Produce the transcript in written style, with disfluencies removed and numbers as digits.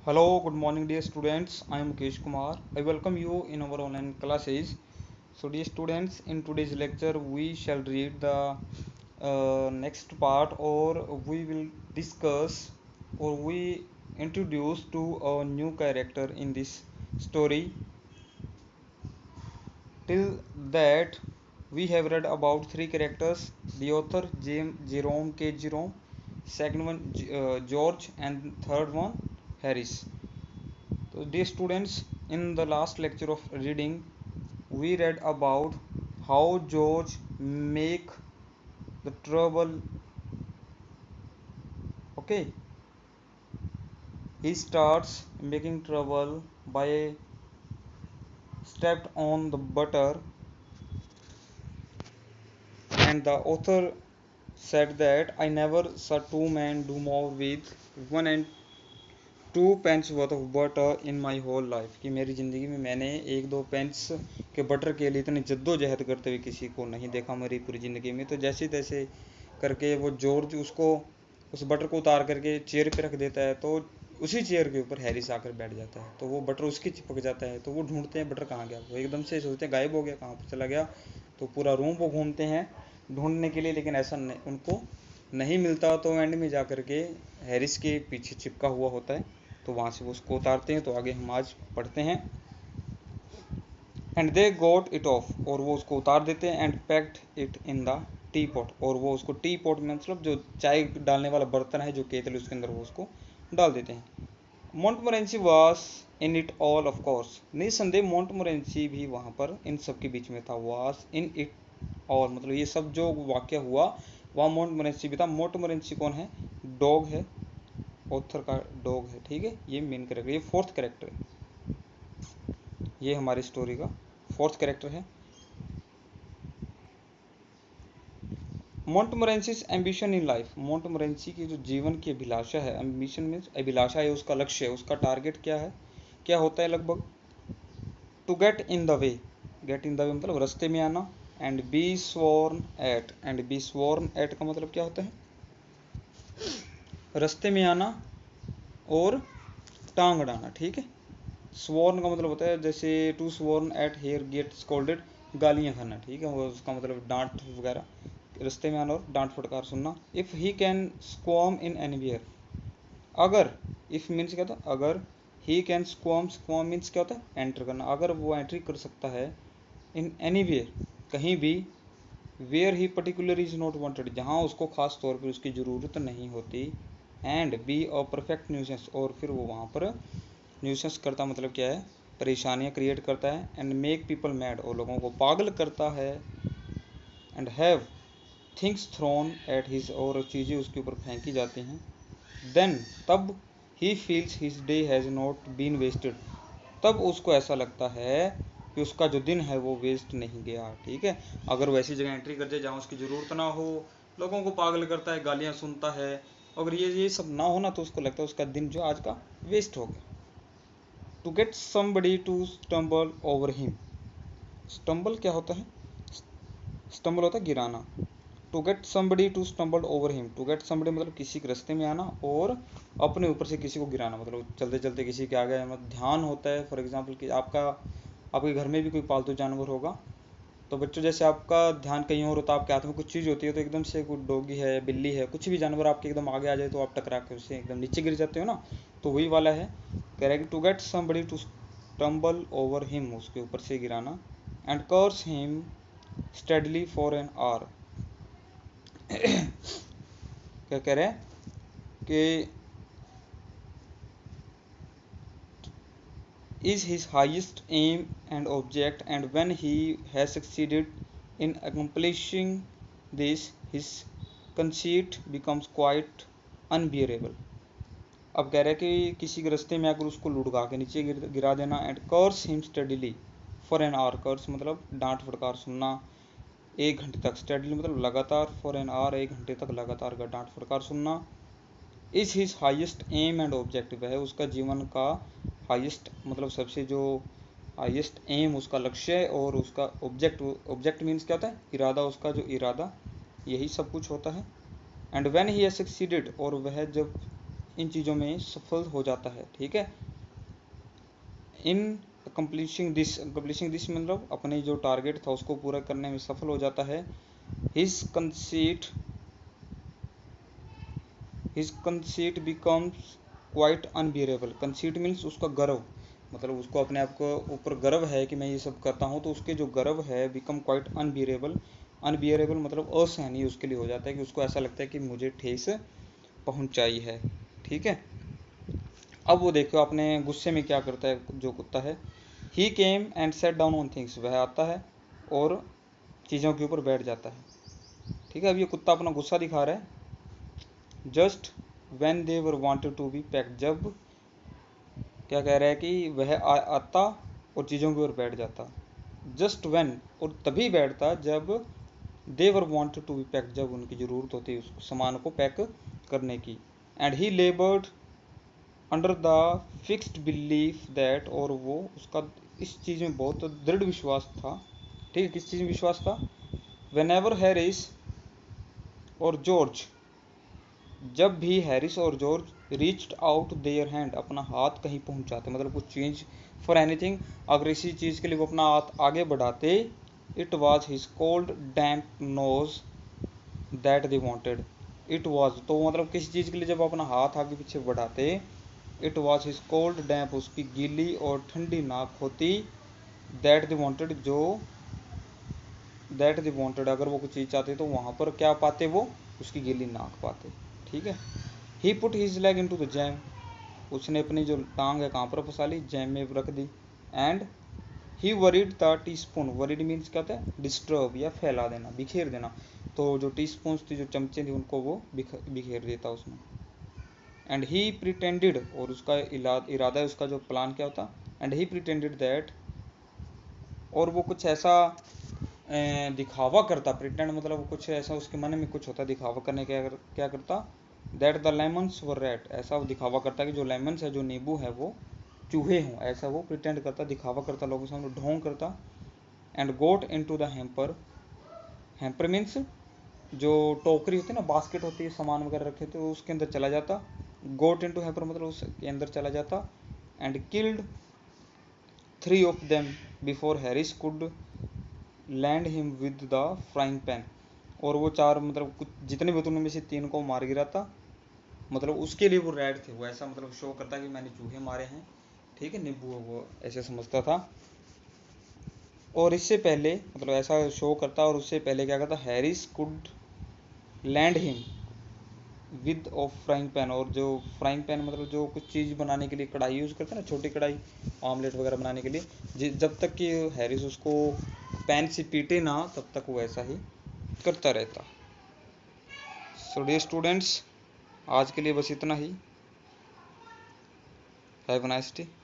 Hello, good morning, dear students. I am Mukesh Kumar. I welcome you in our online classes. So, dear students, in today's lecture, we shall read the next part, or we will discuss, or we introduce to a new character in this story. Till that, we have read about three characters: the author Jerome K. Jerome, second one George, and third one Harris. So, dear students, in the last lecture of reading, we read about how George make the trouble. Okay, he starts making trouble by stepped on the butter, and the author said that I never saw two men do more with 1 and 2 pence worth of butter in my whole life, कि मेरी ज़िंदगी में मैंने 1-2 pens के butter के लिए इतनी जद्दोजहद करते हुए किसी को नहीं देखा मेरी पूरी ज़िंदगी में। तो जैसे तैसे करके वो जॉर्ज उसको उस बटर को उतार करके चेयर पे रख देता है, तो उसी चेयर के ऊपर हैरिस आकर बैठ जाता है। तो वो बटर उसकी चिपक जाता है, तो वो ढूंढते हैं बटर कहाँ गया। वो एकदम से सोचते हैं गायब हो गया, कहाँ पर चला गया। तो पूरा रूम वो घूमते हैं ढूंढने के लिए, लेकिन ऐसा नहीं, उनको नहीं मिलता। तो एंड में जा करके हैरिस के पीछे चिपका हुआ होता है, तो वहाँ से वो उसको उतारते हैं। तो आगे हम आज पढ़ते हैं। And they got it of, और वो उसको उतार देते हैं। And packed it in the T pot, और वो उसको टी पॉट में, मतलब जो चाय डालने वाला बर्तन है, जो केतली, उसके अंदर वो उसको डाल देते हैं। Montmorency was in it all, of course, निसंदेह मोंटमोरेंसी भी वहाँ पर इन सब के बीच में था। वाज इन इट ऑल मतलब ये सब जो वाक्य हुआ वहाँ मोंटमोरेंसी भी था। मोंटमोरेंसी कौन है? डॉग है, ऑथर का डॉग है। ठीक है, ये मेन कैरेक्टर, ये फोर्थ कैरेक्टर है, ये हमारी स्टोरी का फोर्थ कैरेक्टर है। मोंटमोरेंसीज एम्बिशन इन लाइफ, मोंटमोरेंसी की जो जीवन की अभिलाषा है, एम्बिशन मीन्स अभिलाषा है, उसका लक्ष्य है, उसका टारगेट क्या है, क्या होता है लगभग? To get in the way, get in the way मतलब रास्ते में आना। And be sworn at, and be sworn at का मतलब क्या होता है? रास्ते में आना और टांग अड़ाना। ठीक है, स्वॉर्न का मतलब होता है जैसे to sworn at hair get scolded, गालियाँ खाना। ठीक है, वो उसका मतलब डांट वगैरह, रास्ते में आना और डांट फटकार सुनना। If he can squirm in anywhere, अगर, इफ मीन्स क्या होता है? अगर, ही कैन स्क्वाम, स्क्वाम मीन्स क्या होता है? एंटर करना। अगर वो एंट्री कर सकता है इन एनीवेयर, कहीं भी, where he particular is not wanted, जहाँ उसको खास तौर पर उसकी ज़रूरत नहीं होती। And be a perfect nuisance, और फिर वो वहाँ पर न्यूसेंस करता मतलब क्या है? परेशानियाँ क्रिएट करता है। एंड मेक पीपल मैड, और लोगों को पागल करता है। And have things thrown at his, और चीज़ें उसके ऊपर फेंकी जाती हैं। देन, तब, he feels his day has not been wasted, तब उसको ऐसा लगता है कि उसका जो दिन है वो वेस्ट नहीं गया। ठीक है, अगर वो ऐसी जगह एंट्री कर जाए जहाँ उसकी ज़रूरत ना हो, लोगों को पागल करता है, गालियाँ सुनता है, अगर ये सब ना हो ना, तो उसको लगता है उसका दिन जो आज का वेस्ट हो गया। To get somebody to stumble over him, stumble क्या होता है? स्टम्बल होता है गिराना। To get somebody to stumble over him, to get somebody मतलब किसी के रास्ते में आना, और अपने ऊपर से किसी को गिराना, मतलब चलते चलते किसी के आगे, मतलब ध्यान होता है। फॉर एग्जांपल कि आपके घर में भी कोई पालतू जानवर होगा, तो बच्चों जैसे आपका ध्यान कहीं और होता है, आपके हाथ में कुछ चीज़ होती है, तो एकदम से कोई डॉगी है, बिल्ली है, कुछ भी जानवर आपके एकदम आगे आ जाए, तो आप टकरा के उससे एकदम नीचे गिर जाते हो ना। तो वही वाला है, कह रहा है कि to get somebody to stumble over him, उसके ऊपर से गिराना। And curse him steadily for an hour, क्या कह रहे हैं कि is his highest aim and object, and when he has succeeded in accomplishing this, his conceit becomes quite unbearable। अब कह रहा है कि किसी के रास्ते में आकर उसको लुढ़का के नीचे गिरा देना। And curse him steadily for an hour, curse मतलब डांट फटकार सुनना 1 घंटे तक, स्टडीली मतलब लगातार, फॉर एन आवर 1 घंटे तक लगातार का डांट फटकार सुनना। Is his highest aim and objective है उसका जीवन का हाइएस्ट, मतलब सबसे जो हाइएस्ट एम उसका लक्ष्य है, और उसका ऑब्जेक्ट, ऑब्जेक्ट मीन्स क्या होता है? इरादा, उसका जो इरादा, यही सब कुछ होता है। And when he has succeeded, और वह जब इन चीज़ों में सफल हो जाता है, ठीक है। इन कंप्लीशिंग दिस मतलब अपने जो टारगेट था उसको पूरा करने में सफल हो जाता है। His conceit becomes quite unbearable. Conceit means उसका गर्व, मतलब उसको अपने आप को ऊपर गर्व है कि मैं ये सब करता हूँ, तो उसके जो गर्व है बिकम क्वाइट अनबियरेबल। अनबियरेबल मतलब असहनीय उसके लिए हो जाता है, कि उसको ऐसा लगता है कि मुझे ठेस पहुंचाई है, ठीक है। अब वो देखो अपने गुस्से में क्या करता है जो कुत्ता है। He came and sat down on things, वह आता है और चीज़ों के ऊपर बैठ जाता है, ठीक है। अब ये कुत्ता अपना गुस्सा दिखा रहा है। Just when they were wanted to be packed, जब क्या कह रहा है कि वह आता और चीज़ों के ऊपर बैठ जाता। जस्ट वेन, और तभी बैठता जब दे were wanted to be packed, जब उनकी ज़रूरत होती है उस सामान को पैक करने की। And he लेबर्ड under the fixed belief that, और वो उसका इस चीज़ में बहुत दृढ़ विश्वास था, ठीक है। किस चीज़ में विश्वास था? वेन एवर हैरिस और जॉर्ज, जब भी हैरिस और George reached out their hand, अपना हाथ कहीं पहुंचाते, मतलब कुछ चीज़ फॉर एनीथिंग, अगर इसी चीज़ के लिए वो अपना हाथ आगे बढ़ाते, it was his cold damp nose that they wanted. It was, तो मतलब किसी चीज़ के लिए जब अपना हाथ आगे पीछे बढ़ाते, इट वॉज हिज कोल्ड डैम्प, उसकी गीली और ठंडी नाक होती, दैट दे वांटेड, जो दैट दे वांटेड, अगर वो कुछ चीज़ चाहते तो वहाँ पर क्या पाते, वो उसकी गीली नाक पाते, ठीक है। He put his leg into the jam, उसने अपनी जो टांग है कहाँ पर फंसा ली, जैम में रख दी। And he worried the teaspoon, worried means क्या होता है, डिस्टर्ब या फैला देना, बिखेर देना। तो जो टी स्पून थी, जो चमचे थे, उनको वो बिखेर देता उसमें। एंड ही प्रिटेंडेड, और उसका इरादा है, उसका जो प्लान क्या होता, एंड ही प्रिटेंडेड दैट, और वो कुछ ऐसा दिखावा करता, प्रिटेंड मतलब कुछ ऐसा उसके मन में कुछ होता, दिखावा करने क्या करता, that the lemons were red, ऐसा वो दिखावा करता कि जो लेमन्स है, जो नींबू है, वो चूहे हों, ऐसा वो प्रिटेंड करता, दिखावा करता, लोगों के सामने ढोंग करता। And got into the hamper, hamper means जो टोकरी होती है ना, बास्केट होती है, सामान वगैरह रखे थे, उसके अंदर चला जाता। गोट इनटू हैम्पर मतलब उसके अंदर चला जाता। And killed 3 of them before Harris could land him with the frying pan, और वो चार मतलब कुछ जितने भी उनमें से 3 को मार गिरा था, मतलब उसके लिए वो रेड थे, वो ऐसा मतलब शो करता कि मैंने चूहे मारे हैं, ठीक है, नींबू वो ऐसे समझता था। और इससे पहले मतलब ऐसा शो करता, और उससे पहले क्या करता, Harris could land him with of frying pan, और जो फ्राइंग पैन मतलब जो कुछ चीज़ बनाने के लिए कढ़ाई यूज़ करते हैं ना, छोटी कढ़ाई, ऑमलेट वगैरह बनाने के लिए, जब तक कि हैरिस उसको पैन से पीटे ना, तब तक वो ऐसा ही करता रहता। सो डियर स्टूडेंट्स, आज के लिए बस इतना ही। Have a nice day.